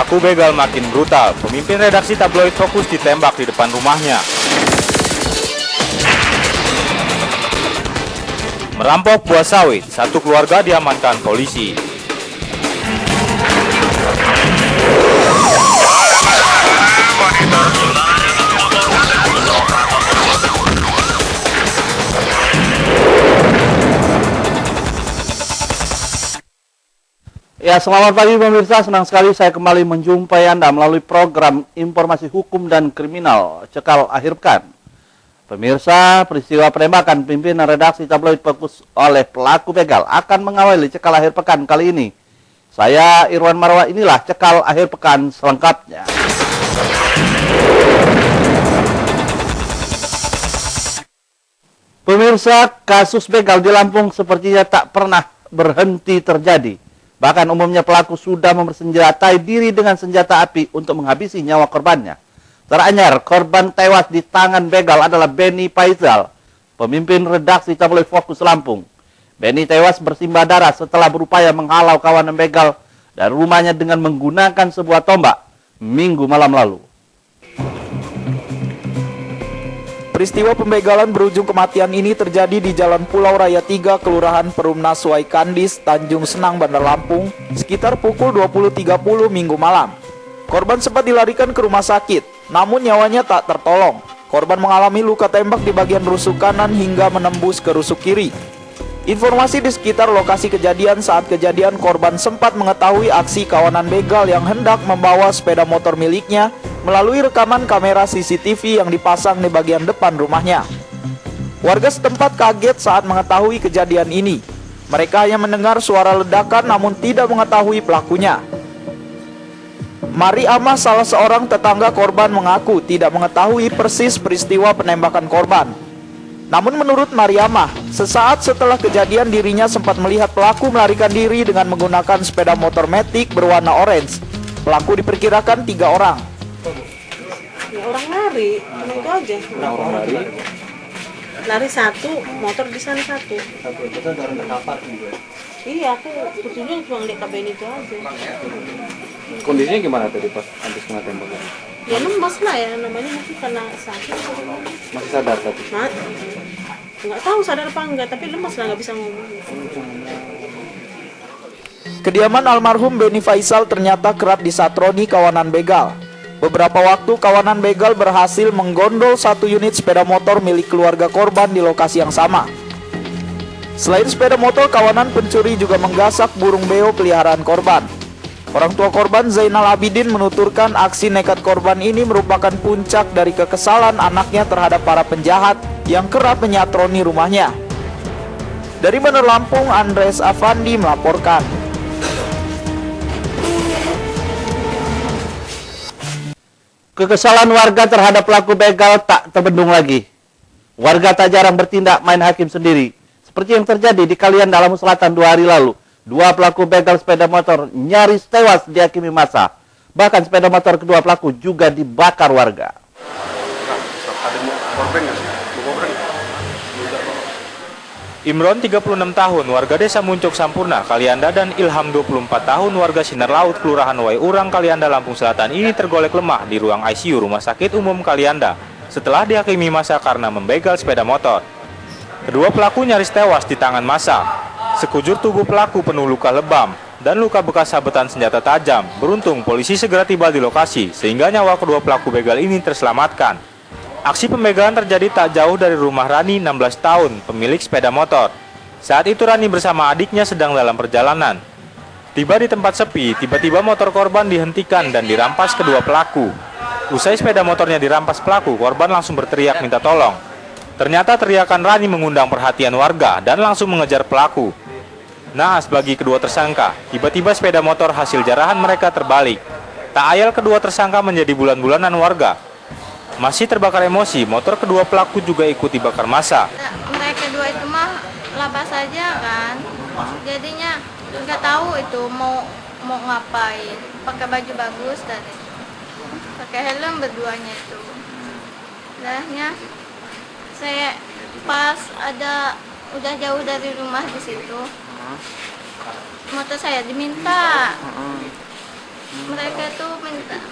Pelaku begal makin brutal. Pemimpin redaksi tabloid Fokus ditembak di depan rumahnya. Merampok buah sawit, satu keluarga diamankan polisi. Ya, selamat pagi pemirsa, senang sekali saya kembali menjumpai Anda melalui program Informasi Hukum dan Kriminal Cekal Akhir Pekan. Pemirsa, peristiwa penembakan pimpinan redaksi tabloid Fokus oleh pelaku begal akan mengawali Cekal Akhir Pekan kali ini. Saya Irwan Marwah, inilah Cekal Akhir Pekan selengkapnya. Pemirsa, kasus begal di Lampung sepertinya tak pernah berhenti terjadi. Bahkan umumnya pelaku sudah mempersenjatai diri dengan senjata api untuk menghabisi nyawa korbannya. Teranyar, korban tewas di tangan begal adalah Benny Faisal, pemimpin redaksi tabloid Fokus Lampung. Benny tewas bersimbah darah setelah berupaya menghalau kawanan begal dari rumahnya dengan menggunakan sebuah tombak Minggu malam lalu. Peristiwa pembegalan berujung kematian ini terjadi di Jalan Pulau Raya 3, Kelurahan Perumnas Waikandis, Tanjung Senang, Bandar Lampung, sekitar pukul 20.30 Minggu malam. Korban sempat dilarikan ke rumah sakit, namun nyawanya tak tertolong. Korban mengalami luka tembak di bagian rusuk kanan hingga menembus ke rusuk kiri. Informasi di sekitar lokasi kejadian, saat kejadian korban sempat mengetahui aksi kawanan begal yang hendak membawa sepeda motor miliknya melalui rekaman kamera CCTV yang dipasang di bagian depan rumahnya. Warga setempat kaget saat mengetahui kejadian ini. Mereka hanya mendengar suara ledakan namun tidak mengetahui pelakunya. Mari Amah, salah seorang tetangga korban, mengaku tidak mengetahui persis peristiwa penembakan korban. Namun menurut Mariamah, sesaat setelah kejadian dirinya sempat melihat pelaku melarikan diri dengan menggunakan sepeda motor Matic berwarna orange. Pelaku diperkirakan 3 orang. Ya, orang lari, cuma itu aja. Orang lari? Lari satu, motor di sana satu. Satu itu kan orang terkapar juga. Iya, aku tujuannya cuma lihat kabin itu aja. Kondisinya gimana tadi pas habis kena tembakan? Ya lemas lah ya, namanya mungkin karena sakit. Masih sadar tapi? Nggak tahu sadar apa enggak, tapi lemas lah, nggak bisa ngomong. Kediaman almarhum Benny Faisal ternyata kerap disatroni kawanan begal. Beberapa waktu kawanan begal berhasil menggondol 1 unit sepeda motor milik keluarga korban di lokasi yang sama. Selain sepeda motor, kawanan pencuri juga menggasak burung beo peliharaan korban. Orang tua korban, Zainal Abidin, menuturkan aksi nekat korban ini merupakan puncak dari kekesalan anaknya terhadap para penjahat yang kerap menyatroni rumahnya. Dari Bandar Lampung, Andres Afandi melaporkan. Kekesalan warga terhadap pelaku begal tak terbendung lagi. Warga tak jarang bertindak main hakim sendiri. Seperti yang terjadi di Kalianda, Lampung Selatan 2 hari lalu. 2 pelaku begal sepeda motor nyaris tewas dihakimi massa. Bahkan sepeda motor kedua pelaku juga dibakar warga. Imron 36 tahun, warga desa Muncuk Sampurna, Kalianda, dan Ilham 24 tahun, warga Sinar Laut, Kelurahan Waiurang, Kalianda, Lampung Selatan ini tergolek lemah di ruang ICU Rumah Sakit Umum Kalianda setelah dihakimi massa karena membegal sepeda motor. Kedua pelaku nyaris tewas di tangan massa. Sekujur tubuh pelaku penuh luka lebam dan luka bekas sabetan senjata tajam. Beruntung polisi segera tiba di lokasi sehingga nyawa kedua pelaku begal ini terselamatkan. Aksi pembegalan terjadi tak jauh dari rumah Rani, 16 tahun, pemilik sepeda motor. Saat itu Rani bersama adiknya sedang dalam perjalanan. Tiba di tempat sepi, tiba-tiba motor korban dihentikan dan dirampas kedua pelaku. Usai sepeda motornya dirampas pelaku, korban langsung berteriak minta tolong. Ternyata teriakan Rani mengundang perhatian warga dan langsung mengejar pelaku. Naas bagi kedua tersangka, tiba-tiba sepeda motor hasil jarahan mereka terbalik. Tak ayal kedua tersangka menjadi bulan-bulanan warga. Masih terbakar emosi, motor kedua pelaku juga ikut dibakar massa. Mereka kedua itu mah labas saja kan, jadinya nggak tahu itu mau ngapain. Pakai baju bagus dan pakai helm berduanya itu. Dahnya saya pas udah jauh dari rumah di situ, motor saya diminta. Mereka tuh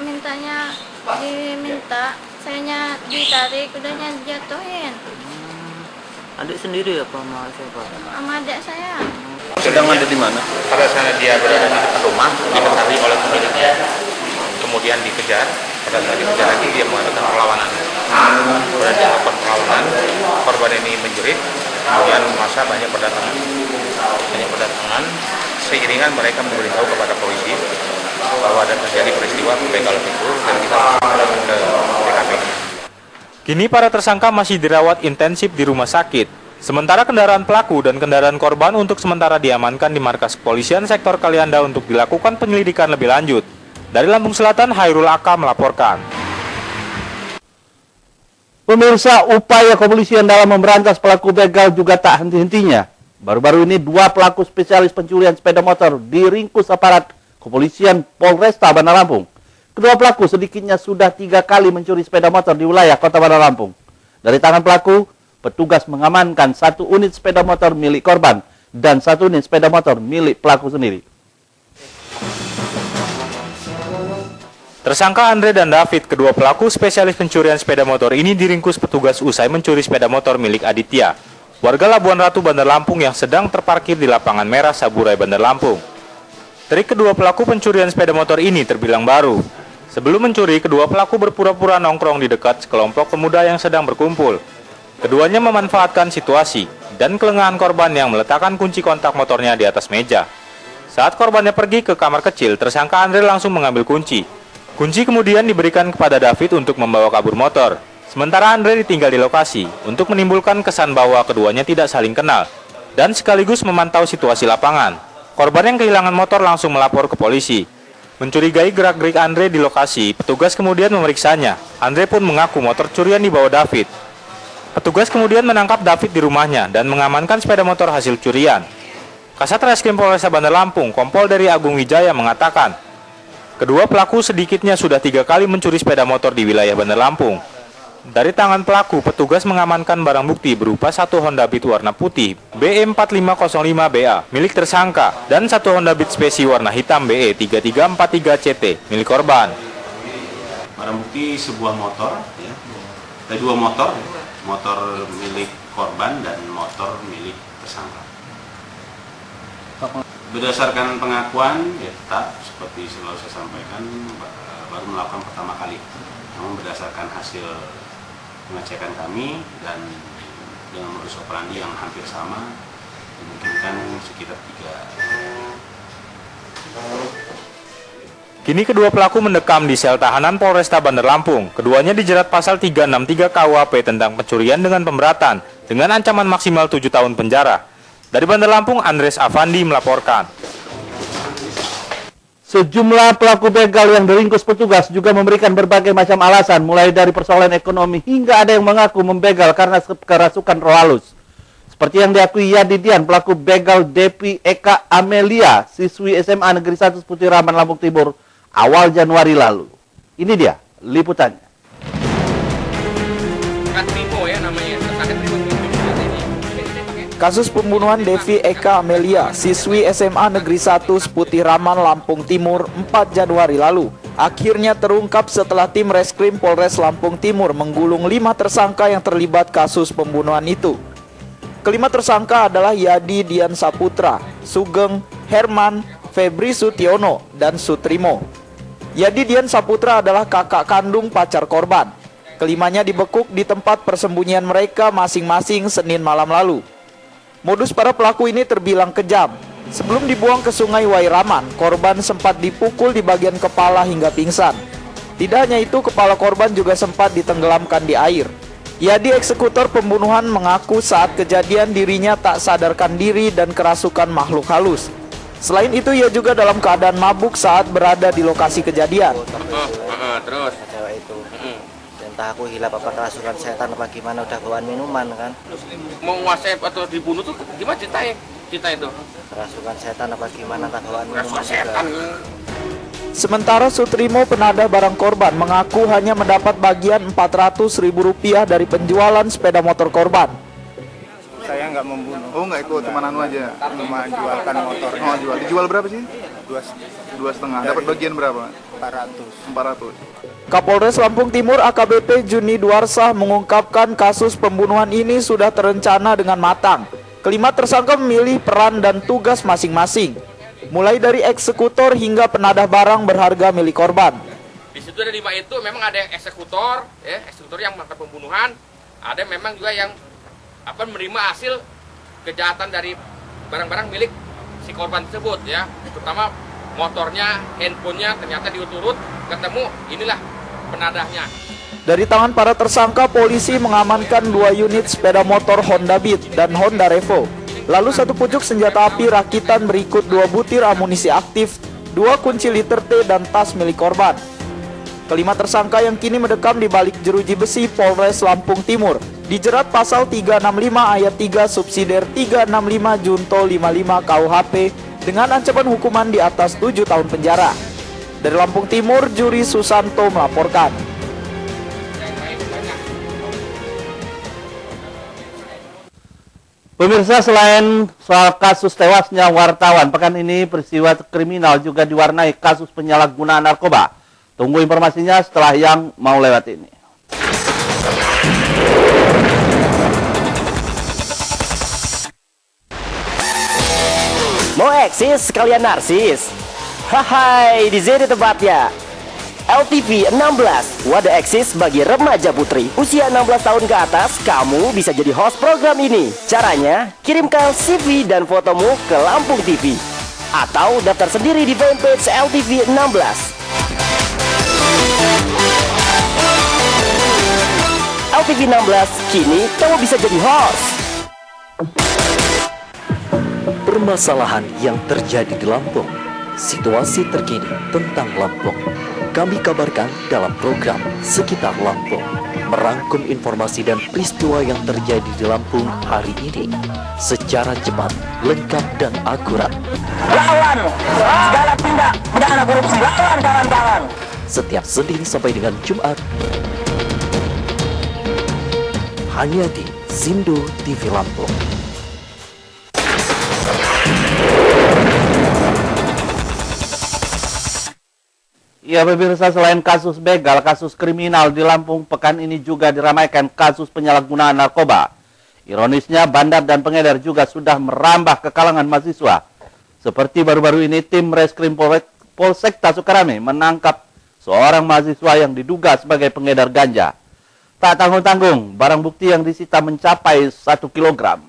mintanya diminta, sayanya ditarik, udahnya dijatuhin. Adik sendiri apa sama siapa? Sama adik saya. Sedang ada di mana? Pada saat dia berada di dekat rumah, diketahui oleh pemiliknya, kemudian dikejar. Pada saat dikejar lagi dia mengadakan perlawanan. Kemudian dilakukan perlawanan, korban ini menjerit, kemudian massa banyak berdatangan. Seiringan mereka memberitahu kepada polisi bahwa ada terjadi peristiwa pembegalan itu dan kita langsung ke TKP. Kini para tersangka masih dirawat intensif di rumah sakit. Sementara kendaraan pelaku dan kendaraan korban untuk sementara diamankan di markas kepolisian sektor Kalianda untuk dilakukan penyelidikan lebih lanjut. Dari Lampung Selatan, Hairul Aka melaporkan. Pemirsa, upaya kepolisian dalam memberantas pelaku begal juga tak henti-hentinya. Baru-baru ini 2 pelaku spesialis pencurian sepeda motor diringkus aparat kepolisian Polresta Bandar Lampung. Kedua pelaku sedikitnya sudah 3 kali mencuri sepeda motor di wilayah Kota Bandar Lampung. Dari tangan pelaku, petugas mengamankan 1 unit sepeda motor milik korban dan 1 unit sepeda motor milik pelaku sendiri. Tersangka Andre dan David, kedua pelaku spesialis pencurian sepeda motor ini diringkus petugas usai mencuri sepeda motor milik Aditya, warga Labuan Ratu Bandar Lampung yang sedang terparkir di lapangan merah Saburai Bandar Lampung. Trik kedua pelaku pencurian sepeda motor ini terbilang baru. Sebelum mencuri, kedua pelaku berpura-pura nongkrong di dekat sekelompok pemuda yang sedang berkumpul. Keduanya memanfaatkan situasi dan kelengahan korban yang meletakkan kunci kontak motornya di atas meja. Saat korbannya pergi ke kamar kecil, tersangka Andre langsung mengambil kunci. Kunci kemudian diberikan kepada David untuk membawa kabur motor. Sementara Andre ditinggal di lokasi untuk menimbulkan kesan bahwa keduanya tidak saling kenal dan sekaligus memantau situasi lapangan. Korban yang kehilangan motor langsung melapor ke polisi. Mencurigai gerak-gerik Andre di lokasi, petugas kemudian memeriksanya. Andre pun mengaku motor curian dibawa David. Petugas kemudian menangkap David di rumahnya dan mengamankan sepeda motor hasil curian. Kasat Reskrim Polresta Bandar Lampung, Kompol dari Agung Wijaya mengatakan, kedua pelaku sedikitnya sudah 3 kali mencuri sepeda motor di wilayah Bandar Lampung. Dari tangan pelaku, petugas mengamankan barang bukti berupa 1 Honda Beat warna putih BE4505BA milik tersangka dan 1 Honda Beat Spesi warna hitam BE3343CT milik korban. Barang bukti sebuah motor, ya. Ada 2 motor, motor milik korban dan motor milik tersangka. Berdasarkan pengakuan, ya tetap seperti selalu saya sampaikan, baru melakukan pertama kali. Namun berdasarkan hasil pengecekan kami dan dengan modus operandi yang hampir sama, dimungkinkan sekitar 3. Kini kedua pelaku mendekam di sel tahanan Polresta Bandar Lampung. Keduanya dijerat pasal 363 KUHP tentang pencurian dengan pemberatan dengan ancaman maksimal 7 tahun penjara. Dari Bandar Lampung, Andres Avandi melaporkan. Sejumlah pelaku begal yang diringkus petugas juga memberikan berbagai macam alasan, mulai dari persoalan ekonomi hingga ada yang mengaku membegal karena kerasukan roh halus. Seperti yang diakui Yadidian, pelaku begal Devi Eka Amelia, siswi SMA Negeri 1 Putih Raman Lampung Timur, awal Januari lalu. Ini dia liputannya. Kasus pembunuhan Devi Eka Amelia, siswi SMA Negeri 1 Putih Raman, Lampung Timur, 4 Januari lalu, akhirnya terungkap setelah tim Reskrim Polres Lampung Timur menggulung 5 tersangka yang terlibat kasus pembunuhan itu. Kelima tersangka adalah Yadi Dian Saputra, Sugeng, Herman, Febri Sutiono, dan Sutrimo. Yadi Dian Saputra adalah kakak kandung pacar korban. Kelimanya dibekuk di tempat persembunyian mereka masing-masing Senin malam lalu. Modus para pelaku ini terbilang kejam. Sebelum dibuang ke Sungai Wairaman, korban sempat dipukul di bagian kepala hingga pingsan. Tidak hanya itu, kepala korban juga sempat ditenggelamkan di air. Yadi, eksekutor pembunuhan, mengaku saat kejadian dirinya tak sadarkan diri dan kerasukan makhluk halus. Selain itu, ia juga dalam keadaan mabuk saat berada di lokasi kejadian. Terus cewek itu entah aku hilap apa kerasukan setan apa gimana, udah bawaan minuman kan. Mau nguasai atau dibunuh tuh gimana ceritanya itu? Kerasukan setan apa gimana, entah bawaan minuman juga. Sementara Sutrimo, penadah barang korban, mengaku hanya mendapat bagian Rp400.000 dari penjualan sepeda motor korban. Saya nggak membunuh. Oh, nggak ikut, cuma anu aja. Cuma jualkan motornya. Oh, jual. Dijual berapa sih? 2,5. 2,5. Dapat bagian berapa? 400. 400. Kapolres Lampung Timur AKBP Juni Duarsah mengungkapkan kasus pembunuhan ini sudah terencana dengan matang. Kelima tersangka memilih peran dan tugas masing-masing, mulai dari eksekutor hingga penadah barang berharga milik korban. Di situ ada 5 itu memang ada yang eksekutor, eksekutor yang melakukan pembunuhan, ada memang juga yang menerima hasil kejahatan dari barang-barang milik si korban tersebut ya, terutama motornya, handphonenya ternyata diurut ketemu, inilah penadahnya. Dari tangan para tersangka, polisi mengamankan 2 unit sepeda motor Honda Beat dan Honda Revo. Lalu 1 pucuk senjata api rakitan berikut 2 butir amunisi aktif, 2 kunci liter T dan tas milik korban. Kelima tersangka yang kini mendekam di balik jeruji besi Polres Lampung Timur dijerat pasal 365 ayat 3 subsidiar 365 Junto 55 KUHP dengan ancaman hukuman di atas 7 tahun penjara. Dari Lampung Timur, Juri Susanto melaporkan. Pemirsa, selain soal kasus tewasnya wartawan, pekan ini peristiwa kriminal juga diwarnai kasus penyalahgunaan narkoba. Tunggu informasinya setelah yang mau lewat ini. Mau eksis sekalian narsis? Hai, di sini tempatnya. LTV 16, wadah eksis bagi remaja putri usia 16 tahun ke atas. Kamu bisa jadi host program ini. Caranya, kirimkan CV dan fotomu ke Lampung TV atau daftar sendiri di fanpage LTV 16. LTV 16, kini kamu bisa jadi host. Permasalahan yang terjadi di Lampung, situasi terkini tentang Lampung, kami kabarkan dalam program Sekitar Lampung, merangkum informasi dan peristiwa yang terjadi di Lampung hari ini secara cepat, lengkap, dan akurat. Lawan segala tindak pidana korupsi, lawan kawan-kawan. Setiap Senin sampai dengan Jumat, hanya di Sindo TV Lampung. Ya pemirsa, selain kasus begal, kasus kriminal di Lampung pekan ini juga diramaikan kasus penyalahgunaan narkoba. Ironisnya, bandar dan pengedar juga sudah merambah ke kalangan mahasiswa. Seperti baru-baru ini tim Reskrim Polsekta Sukarame menangkap seorang mahasiswa yang diduga sebagai pengedar ganja. Tak tanggung-tanggung, barang bukti yang disita mencapai 1 kilogram.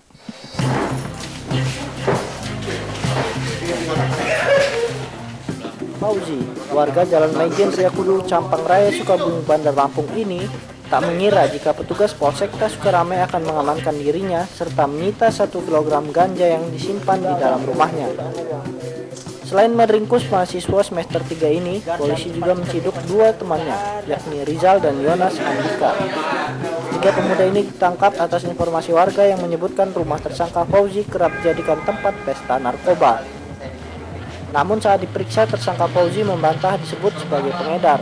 Fauzi, warga Jalan Maijen Riyakudu, Campang Raya, Sukabumi, Bandar Lampung ini tak mengira jika petugas Polsekta Sukarame akan mengamankan dirinya serta menyita 1 kilogram ganja yang disimpan di dalam rumahnya. Selain meringkus mahasiswa semester 3 ini, polisi juga menciduk 2 temannya, yakni Rizal dan Yonas Andika. 3 pemuda ini ditangkap atas informasi warga yang menyebutkan rumah tersangka Fauzi kerap dijadikan tempat pesta narkoba. Namun saat diperiksa, tersangka Fauzi membantah disebut sebagai pengedar.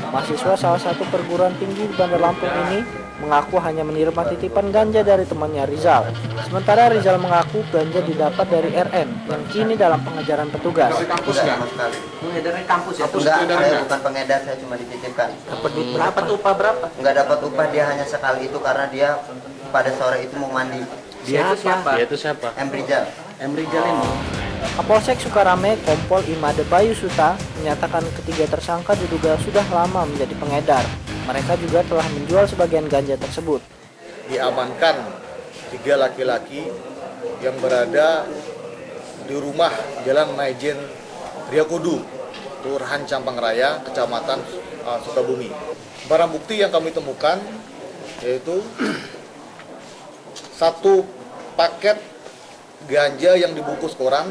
Mahasiswa salah satu perguruan tinggi di Bandar Lampung ini mengaku hanya menerima titipan ganja dari temannya Rizal. Sementara Rizal mengaku ganja didapat dari RN yang kini dalam pengejaran petugas. Kampus sama sekali. Mengedarnya kampus ya? Enggak, saya bukan pengedar, saya cuma dititipkan. Dapat duit berapa tuh, upah berapa? Enggak dapat upah, dia hanya sekali itu karena dia pada sore itu mau mandi. Dia itu siapa? Dia itu siapa? M. Rizal. M. Rizal ini. Kapolsek Sukarame Kompol Imade Bayu Suta menyatakan ketiga tersangka diduga sudah lama menjadi pengedar. Mereka juga telah menjual sebagian ganja tersebut. Diamankan 3 laki-laki yang berada di rumah Jalan Maijen Riyakudu, Kelurahan Campang Raya, Kecamatan Sukabumi. Barang bukti yang kami temukan yaitu 1 paket ganja yang dibungkus koran.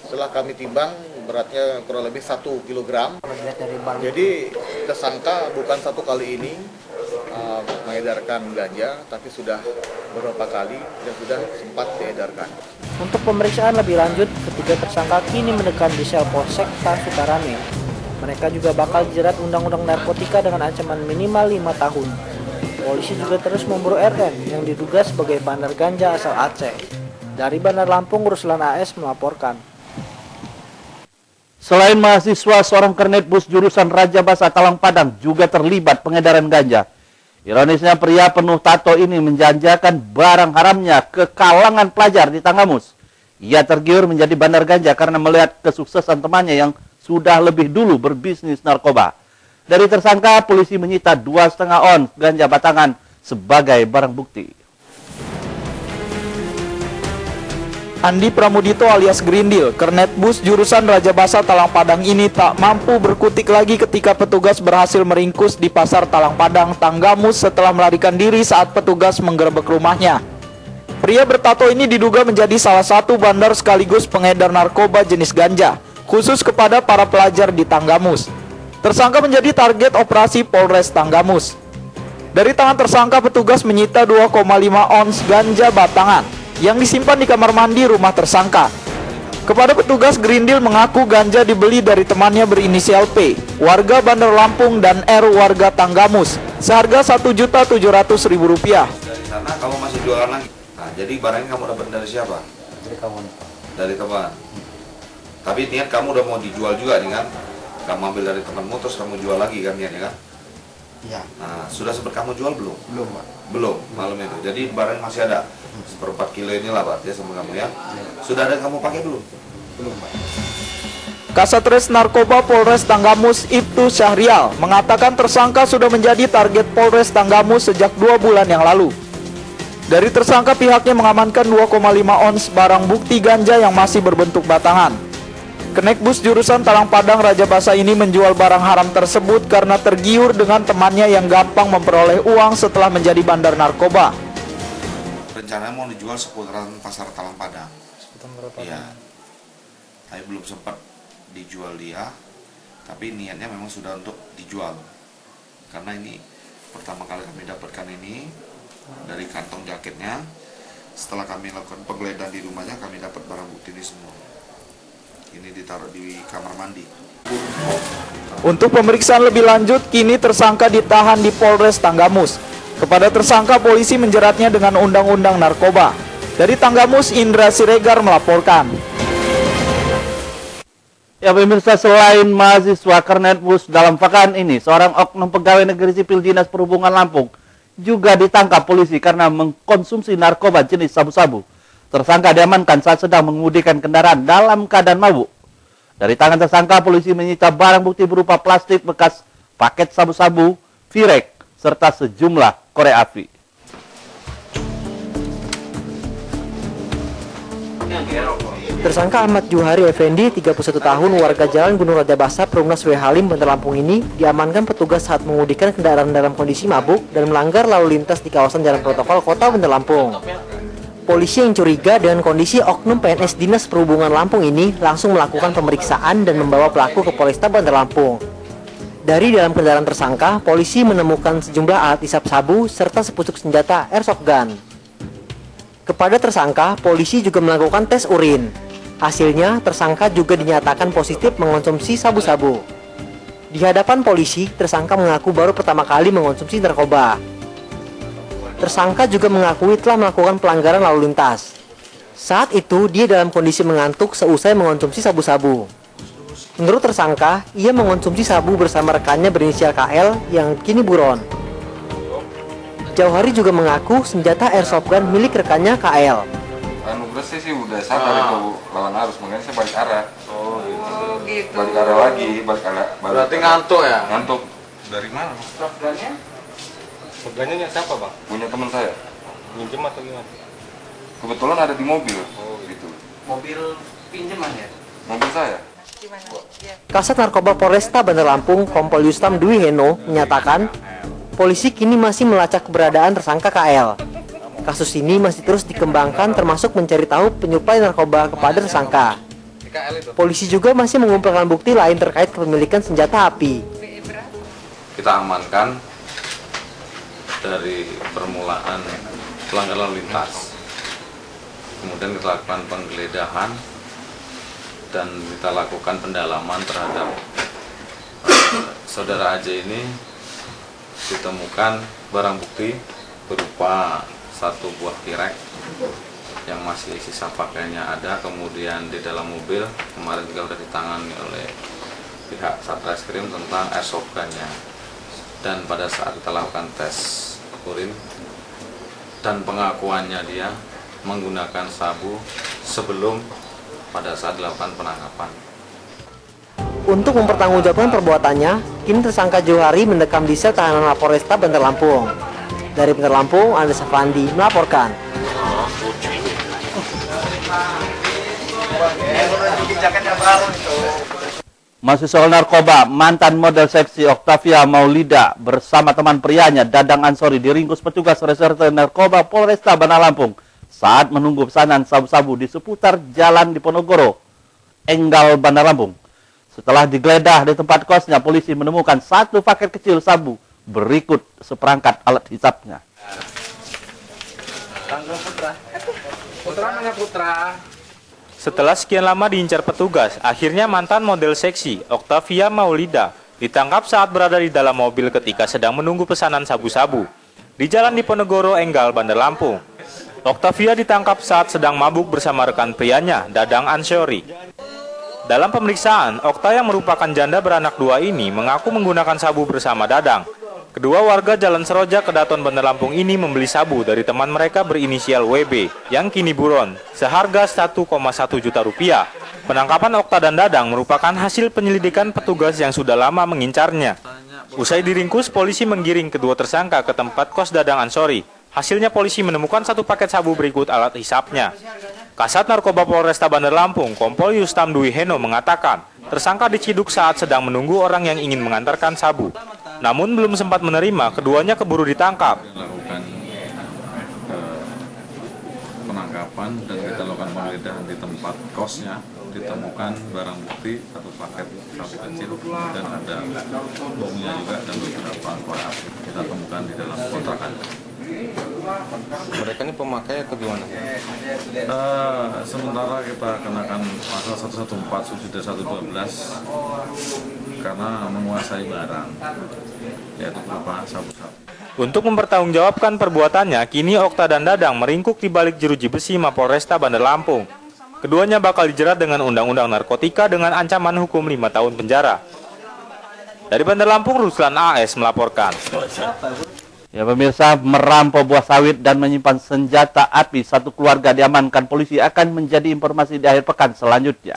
Setelah kami timbang, beratnya kurang lebih 1 kilogram. Jadi tersangka bukan 1 kali ini mengedarkan ganja, tapi sudah beberapa kali dan sudah sempat diedarkan. Untuk pemeriksaan lebih lanjut, ketiga tersangka kini mendekam di sel Polsekta Sukarame. Mereka juga bakal dijerat Undang-Undang Narkotika dengan ancaman minimal 5 tahun. Polisi juga terus memburu RN yang diduga sebagai bandar ganja asal Aceh. Dari Bandar Lampung, Ruslan AS melaporkan. Selain mahasiswa, seorang kernet bus jurusan Raja Basa Talang Padang juga terlibat pengedaran ganja. Ironisnya, pria penuh tato ini menjanjakan barang haramnya ke kalangan pelajar di Tanggamus. Ia tergiur menjadi bandar ganja karena melihat kesuksesan temannya yang sudah lebih dulu berbisnis narkoba. Dari tersangka, polisi menyita 2,5 on ganja batangan sebagai barang bukti. Andi Pramudito alias Grindil, kernet bus jurusan Raja Basa Talang Padang ini tak mampu berkutik lagi ketika petugas berhasil meringkus di pasar Talang Padang, Tanggamus setelah melarikan diri saat petugas menggerebek rumahnya. Pria bertato ini diduga menjadi salah satu bandar sekaligus pengedar narkoba jenis ganja, khusus kepada para pelajar di Tanggamus. Tersangka menjadi target operasi Polres Tanggamus. Dari tangan tersangka, petugas menyita 2,5 ons ganja batangan yang disimpan di kamar mandi rumah tersangka. Kepada petugas, Grindil mengaku ganja dibeli dari temannya berinisial P, warga Bandar Lampung, dan R, warga Tanggamus, seharga Rp1.700.000. Dari sana kamu masih jualan lagi. Nah, jadi barangnya kamu dapat dari siapa? Dari kawan. Dari teman. Tapi niat kamu udah mau dijual juga nih kan? Kamu ambil dari temanmu terus kamu jual lagi kan niatnya kan? Iya. Nah, sudah sempat kamu jual belum? Belum, Pak. Belum, malam itu. Jadi barang masih ada. 1/4 kilo inilah Pak ya sama kamu ya. Sudah ada yang kamu pakai belum? Belum, Pak. Kasatres Narkoba Polres Tanggamus Ibtu Syahrial mengatakan tersangka sudah menjadi target Polres Tanggamus sejak 2 bulan yang lalu. Dari tersangka, pihaknya mengamankan 2,5 ons barang bukti ganja yang masih berbentuk batangan. Kenek bus jurusan Talang Padang Raja Basa ini menjual barang haram tersebut karena tergiur dengan temannya yang gampang memperoleh uang setelah menjadi bandar narkoba. Rencananya mau dijual seputaran pasar Talang Padang. Seputaran berapa? Iya. Tapi belum sempat dijual dia. Tapi niatnya memang sudah untuk dijual. Karena ini pertama kali kami dapatkan ini dari kantong jaketnya. Setelah kami lakukan penggeledahan di rumahnya, kami dapat barang bukti ini semua. Ini ditaruh di kamar mandi. Untuk pemeriksaan lebih lanjut, kini tersangka ditahan di Polres Tanggamus. Kepada tersangka, polisi menjeratnya dengan Undang-Undang Narkoba. Dari Tanggamus, Indra Siregar melaporkan. Ya pemirsa, selain mahasiswa kernet bus dalam pekan ini, seorang oknum pegawai negeri sipil Dinas Perhubungan Lampung juga ditangkap polisi karena mengkonsumsi narkoba jenis sabu-sabu. Tersangka diamankan saat sedang mengemudikan kendaraan dalam keadaan mabuk. Dari tangan tersangka, polisi menyita barang bukti berupa plastik bekas paket sabu-sabu, virek, serta sejumlah korek api. Tersangka Ahmad Juhari Effendi, 31 tahun, warga Jalan Gunung Raja Basa, Perumnas W. Halim, Bandar Lampung ini diamankan petugas saat mengemudikan kendaraan dalam kondisi mabuk dan melanggar lalu lintas di kawasan Jalan Protokol Kota Bandar Lampung. Polisi yang curiga dengan kondisi oknum PNS Dinas Perhubungan Lampung ini langsung melakukan pemeriksaan dan membawa pelaku ke Polresta Bandar Lampung. Dari dalam kendaraan tersangka, polisi menemukan sejumlah alat isap sabu serta sepucuk senjata airsoft gun. Kepada tersangka, polisi juga melakukan tes urin. Hasilnya, tersangka juga dinyatakan positif mengonsumsi sabu-sabu. Di hadapan polisi, tersangka mengaku baru pertama kali mengonsumsi narkoba. Tersangka juga mengakui telah melakukan pelanggaran lalu lintas. Saat itu, dia dalam kondisi mengantuk seusai mengonsumsi sabu-sabu. Menurut tersangka, ia mengonsumsi sabu bersama rekannya berinisial KL yang kini buron. Jauhari juga mengaku senjata airsoft gun milik rekannya KL. Nugresi sih udah sadar itu lawan arus, makanya saya balik arah. Oh gitu. Balik arah lagi, balik arah. Berarti ngantuk ya? Ngantuk. Dari mana? Shotgunnya? Shotgunnya siapa bang? Punya teman saya. Minjem atau gimana? Kebetulan ada di mobil. Oh gitu. Mobil pinjaman ya? Mobil saya. Kasat Narkoba Polresta Bandar Lampung, Kompol Yustam Dwi Heno, menyatakan polisi kini masih melacak keberadaan tersangka KL. Kasus ini masih terus dikembangkan termasuk mencari tahu penyuplai narkoba kepada tersangka. Polisi juga masih mengumpulkan bukti lain terkait kepemilikan senjata api. Kita amankan dari permulaan pelanggaran lalu lintas. Kemudian kita lakukan penggeledahan dan kita lakukan pendalaman terhadap saudara AJ ini ditemukan barang bukti berupa satu buah pirek yang masih sisa pakaiannya ada, kemudian di dalam mobil kemarin juga sudah ditangani oleh pihak Satreskrim tentang airsoft gun-nya. Dan pada saat kita lakukan tes urin dan pengakuannya dia menggunakan sabu sebelum pada saat dilakukan penangkapan. Untuk mempertanggungjawabkan perbuatannya, kini tersangka Johari mendekam di sel tahanan Mapolresta Bandar Lampung. Dari Bandar Lampung, Andes Afandi melaporkan. Masih soal narkoba, mantan model seksi Octavia Maulida bersama teman prianya Dadang Ansori diringkus petugas reserse narkoba Polresta Bandar Lampung saat menunggu pesanan sabu-sabu di seputar Jalan Diponegoro, Enggal, Bandar Lampung. Setelah digeledah di tempat kosnya, polisi menemukan satu paket kecil sabu berikut seperangkat alat hisapnya. Putra mana Putra? Setelah sekian lama diincar petugas, akhirnya mantan model seksi Octavia Maulida ditangkap saat berada di dalam mobil ketika sedang menunggu pesanan sabu-sabu di Jalan Diponegoro, Enggal, Bandar Lampung. Octavia ditangkap saat sedang mabuk bersama rekan prianya, Dadang Ansori. Dalam pemeriksaan, Okta yang merupakan janda beranak dua ini mengaku menggunakan sabu bersama Dadang. Kedua warga Jalan Seroja, Kedaton, Bandar Lampung ini membeli sabu dari teman mereka berinisial WB yang kini buron seharga 1,1 juta rupiah. Penangkapan Okta dan Dadang merupakan hasil penyelidikan petugas yang sudah lama mengincarnya. Usai diringkus, polisi menggiring kedua tersangka ke tempat kos Dadang Ansori. Hasilnya polisi menemukan satu paket sabu berikut alat hisapnya. Kasat Narkoba Polresta Bandar Lampung, Kompol Yustam Dwi Heno mengatakan, tersangka diciduk saat sedang menunggu orang yang ingin mengantarkan sabu. Namun belum sempat menerima, keduanya keburu ditangkap. Lakukan penangkapan dan kita lakukan penggeledahan di tempat kosnya, ditemukan barang bukti satu paket sabu kecil dan ada bomnya juga dan beberapa korek kita temukan di dalam kontrakan. Mereka ini pemakai atau gimana? Sementara kita kenakan pasal 114 Subsidi 112 karena menguasai barang, yaitu berupa sabu-sabu. Untuk mempertanggungjawabkan perbuatannya, kini Okta dan Dadang meringkuk di balik jeruji besi Mapolresta Bandar Lampung. Keduanya bakal dijerat dengan Undang-Undang Narkotika dengan ancaman hukum 5 tahun penjara. Dari Bandar Lampung, Ruslan AS melaporkan. Ya pemirsa, merampok buah sawit dan menyimpan senjata api satu keluarga diamankan polisi akan menjadi informasi di akhir pekan selanjutnya.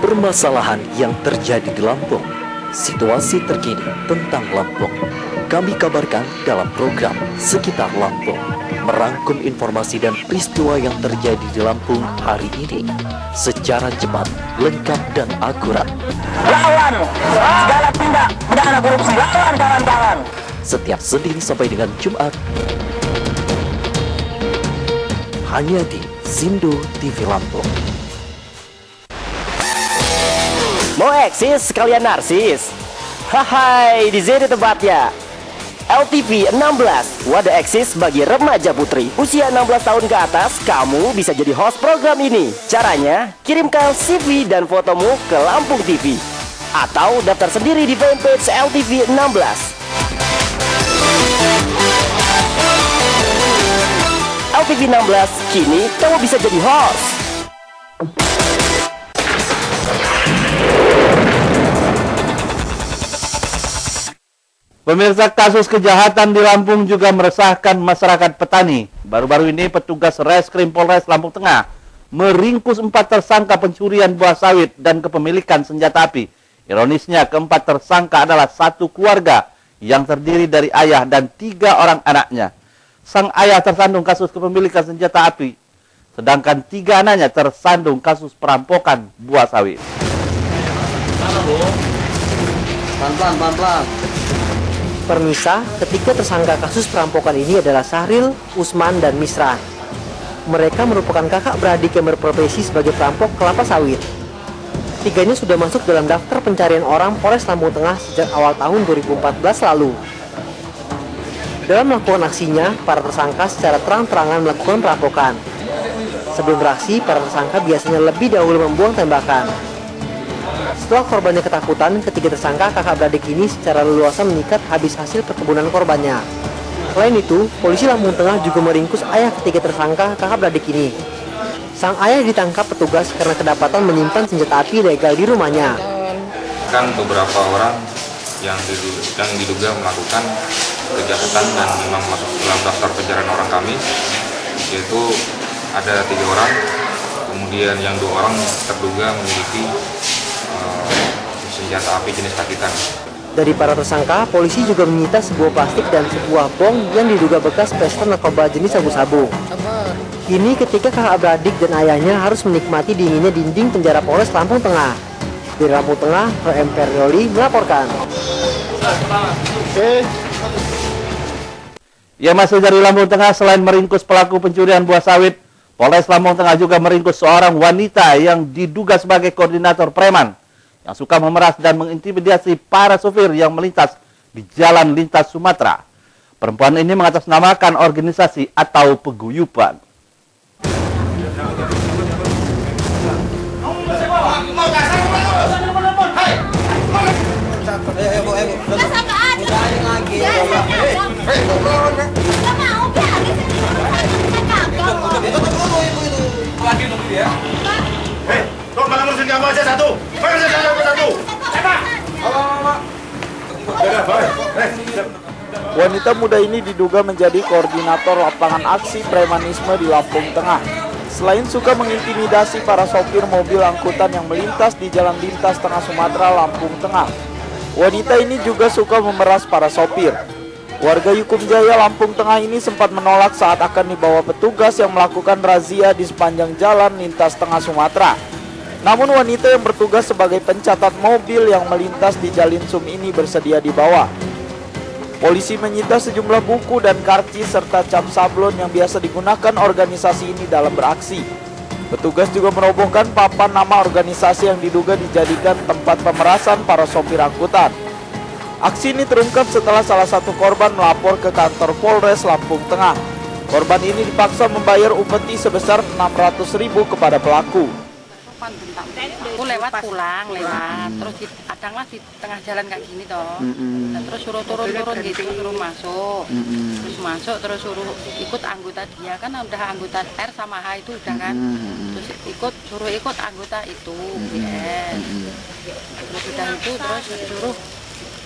Permasalahan yang terjadi di Lampung, situasi terkini tentang Lampung, kami kabarkan dalam program Sekitar Lampung, merangkum informasi dan peristiwa yang terjadi di Lampung hari ini secara cepat, lengkap, dan akurat. Lawan segala tindak pidana korupsi, lawan kawan-kawan. Setiap Senin sampai dengan Jumat, hanya di Sindo TV Lampung. Mau eksis sekalian narsis? Hai, di sini tempatnya. LTV 16, wadah eksis bagi remaja putri usia 16 tahun ke atas. Kamu bisa jadi host program ini. Caranya, kirimkan CV dan fotomu ke Lampung TV atau daftar sendiri di fanpage LTV 16. LTV 16, kini kamu bisa jadi host. Pemirsa, kasus kejahatan di Lampung juga meresahkan masyarakat petani. Baru-baru ini petugas Reskrim Polres Lampung Tengah meringkus 4 tersangka pencurian buah sawit dan kepemilikan senjata api. Ironisnya, keempat tersangka adalah satu keluarga yang terdiri dari ayah dan 3 orang anaknya. Sang ayah tersandung kasus kepemilikan senjata api, sedangkan 3 anaknya tersandung kasus perampokan buah sawit. Pelan-pelan. Permisa, ketiga tersangka kasus perampokan ini adalah Sahril, Usman, dan Misran. Mereka merupakan kakak beradik yang berprofesi sebagai perampok kelapa sawit. Tiganya sudah masuk dalam daftar pencarian orang Polres Lampung Tengah sejak awal tahun 2014 lalu. Dalam melakukan aksinya, para tersangka secara terang-terangan melakukan perampokan. Sebelum beraksi, para tersangka biasanya lebih dahulu membuang tembakan. Setelah korbannya ketakutan, ketiga tersangka kakak beradik ini secara leluasa menyikat habis hasil perkebunan korbannya. Selain itu, polisi Lampung Tengah juga meringkus ayah ketiga tersangka kakak beradik ini. Sang ayah ditangkap petugas karena kedapatan menyimpan senjata api ilegal di rumahnya. Kan beberapa orang yang diduga melakukan kejahatan dan memang masuk dalam daftar pencarian orang kami, yaitu ada 3 orang, kemudian yang 2 orang terduga memiliki senjata api jenis rakitan. Dari para tersangka, polisi juga menyita sebuah plastik dan sebuah bong yang diduga bekas pesta narkoba jenis sabu-sabu. Kini ketika kakak beradik dan ayahnya harus menikmati dinginnya dinding penjara Polres Lampung Tengah. Di Lampung Tengah, Roy Imperioli melaporkan. Ya, masih dari Lampung Tengah, selain meringkus pelaku pencurian buah sawit, Polres Lampung Tengah juga meringkus seorang wanita yang diduga sebagai koordinator preman yang suka memeras dan mengintimidasi para sopir yang melintas di jalan lintas Sumatera. Perempuan ini mengatasnamakan organisasi atau paguyuban. Wanita muda ini diduga menjadi koordinator lapangan aksi premanisme di Lampung Tengah. Selain suka mengintimidasi para sopir mobil angkutan yang melintas di jalan lintas Tengah Sumatera, Lampung Tengah, wanita ini juga suka memeras para sopir. Warga Yukum Jaya, Lampung Tengah ini sempat menolak saat akan dibawa petugas yang melakukan razia di sepanjang jalan lintas Tengah Sumatera. Namun wanita yang bertugas sebagai pencatat mobil yang melintas di Jalin Sum ini bersedia dibawa. Polisi menyita sejumlah buku dan karcis serta cap sablon yang biasa digunakan organisasi ini dalam beraksi. Petugas juga merobohkan papan nama organisasi yang diduga dijadikan tempat pemerasan para sopir angkutan. Aksi ini terungkap setelah salah satu korban melapor ke kantor Polres Lampung Tengah. Korban ini dipaksa membayar upeti sebesar 600.000 kepada pelaku. Aku lewat pulang, terus adanglah di tengah jalan kayak gini toh. Dan terus suruh turun gitu, suruh masuk. Terus suruh ikut anggota dia, kan udah anggota R sama H itu udah kan. Terus suruh ikut anggota itu, terus udah itu terus suruh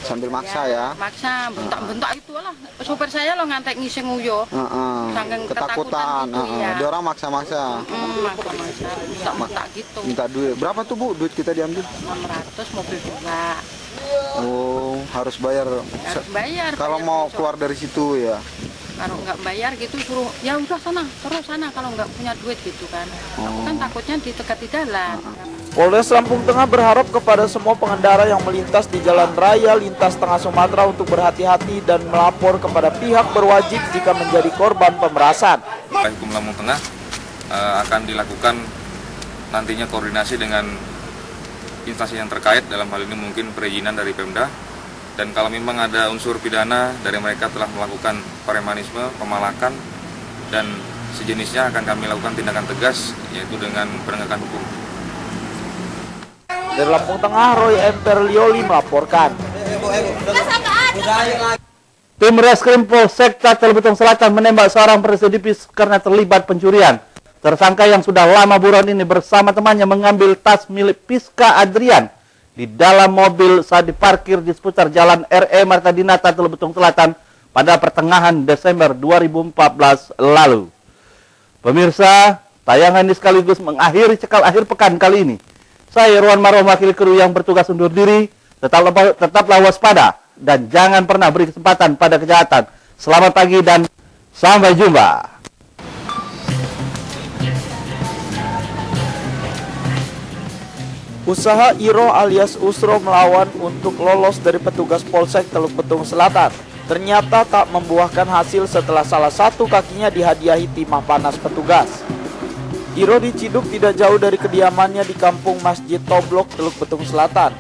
sambil maksa ya? Maksa, bentak-bentak itu lah. Supir saya lo ngantek ngising nguyo. Saking ketakutan gitu ya. Dia orang maksa-maksa. Minta gitu. Minta duit. Berapa tuh Bu duit kita diambil? 600 mobil 2. Oh, harus bayar. Harus bayar. Kalau mau keluar dari situ ya? Kalau nggak bayar gitu suruh, ya udah terus sana kalau nggak punya duit gitu kan. Aku kan takutnya ditegat di jalan. Polres Lampung Tengah berharap kepada semua pengendara yang melintas di jalan raya lintas Tengah Sumatera untuk berhati-hati dan melapor kepada pihak berwajib jika menjadi korban pemerasan. Hukum Lampung Tengah akan dilakukan nantinya koordinasi dengan instansi yang terkait, dalam hal ini mungkin perizinan dari Pemda. Dan kalau memang ada unsur pidana dari mereka telah melakukan premanisme, pemalakan, dan sejenisnya akan kami lakukan tindakan tegas, yaitu dengan penegakan hukum. Dari Lampung Tengah, Roy Imperioli melaporkan. Tim Reskrim Polsek Telebetong Selatan menembak seorang residivis karena terlibat pencurian. Tersangka yang sudah lama buron ini bersama temannya mengambil tas milik Piska Adrian di dalam mobil saat diparkir di seputar Jalan RE Marta Dinata, Telebetong Selatan pada pertengahan Desember 2014 lalu. Pemirsa, tayangan ini sekaligus mengakhiri Cekal Akhir Pekan kali ini. Saya Irwan Marom, wakil kru yang bertugas undur diri. Tetaplah waspada dan jangan pernah beri kesempatan pada kejahatan. Selamat pagi dan sampai jumpa. Usaha Iro alias Usro melawan untuk lolos dari petugas Polsek Teluk Betung Selatan ternyata tak membuahkan hasil setelah salah satu kakinya dihadiahi timah panas petugas. Iro diciduk tidak jauh dari kediamannya di kampung Masjid Toblok, Teluk Betung Selatan.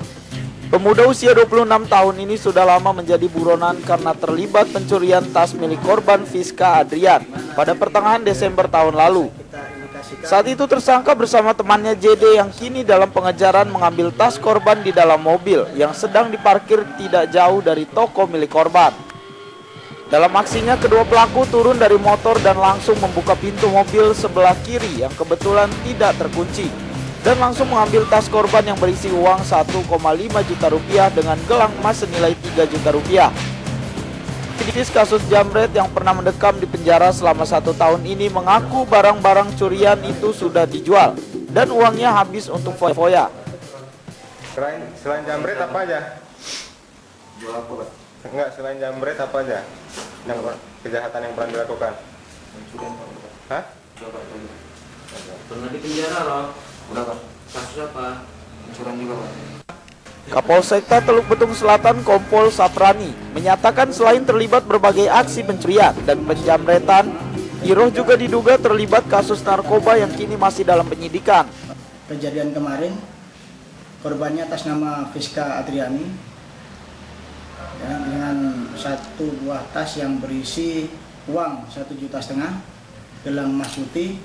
Pemuda usia 26 tahun ini sudah lama menjadi buronan karena terlibat pencurian tas milik korban Fiska Adrian pada pertengahan Desember tahun lalu. Saat itu tersangka bersama temannya JD yang kini dalam pengejaran mengambil tas korban di dalam mobil yang sedang diparkir tidak jauh dari toko milik korban. Dalam aksinya, kedua pelaku turun dari motor dan langsung membuka pintu mobil sebelah kiri yang kebetulan tidak terkunci, dan langsung mengambil tas korban yang berisi uang 1,5 juta rupiah dengan gelang emas senilai 3 juta rupiah. Aktivis kasus jambret yang pernah mendekam di penjara selama 1 tahun ini mengaku barang-barang curian itu sudah dijual dan uangnya habis untuk foya-foya. Selain jambret apa aja? Jual apa, Pak? Enggak, selain jambret apa aja? Yang kejahatan yang pernah dilakukan? Pencurian, Pak. Hah? Pernah di penjara loh. Berapa? Kasus apa? Pencurian juga, Pak. Kapolsekta Teluk Betung Selatan Kompol Saprani menyatakan selain terlibat berbagai aksi pencurian dan penjamretan, Iroh juga diduga terlibat kasus narkoba yang kini masih dalam penyidikan. Kejadian kemarin, korbannya atas nama Fiska Adriani ya, dengan 1 buah tas yang berisi uang 1,5 juta, gelang emas putih,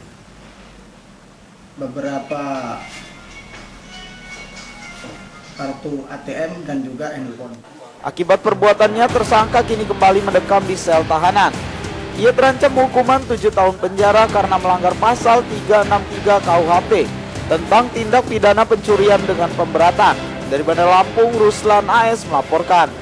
beberapa kartu ATM dan juga handphone. Akibat perbuatannya, tersangka kini kembali mendekam di sel tahanan. Ia terancam hukuman 7 tahun penjara karena melanggar pasal 363 KUHP tentang tindak pidana pencurian dengan pemberatan. Dari Bandar Lampung, Ruslan AS melaporkan.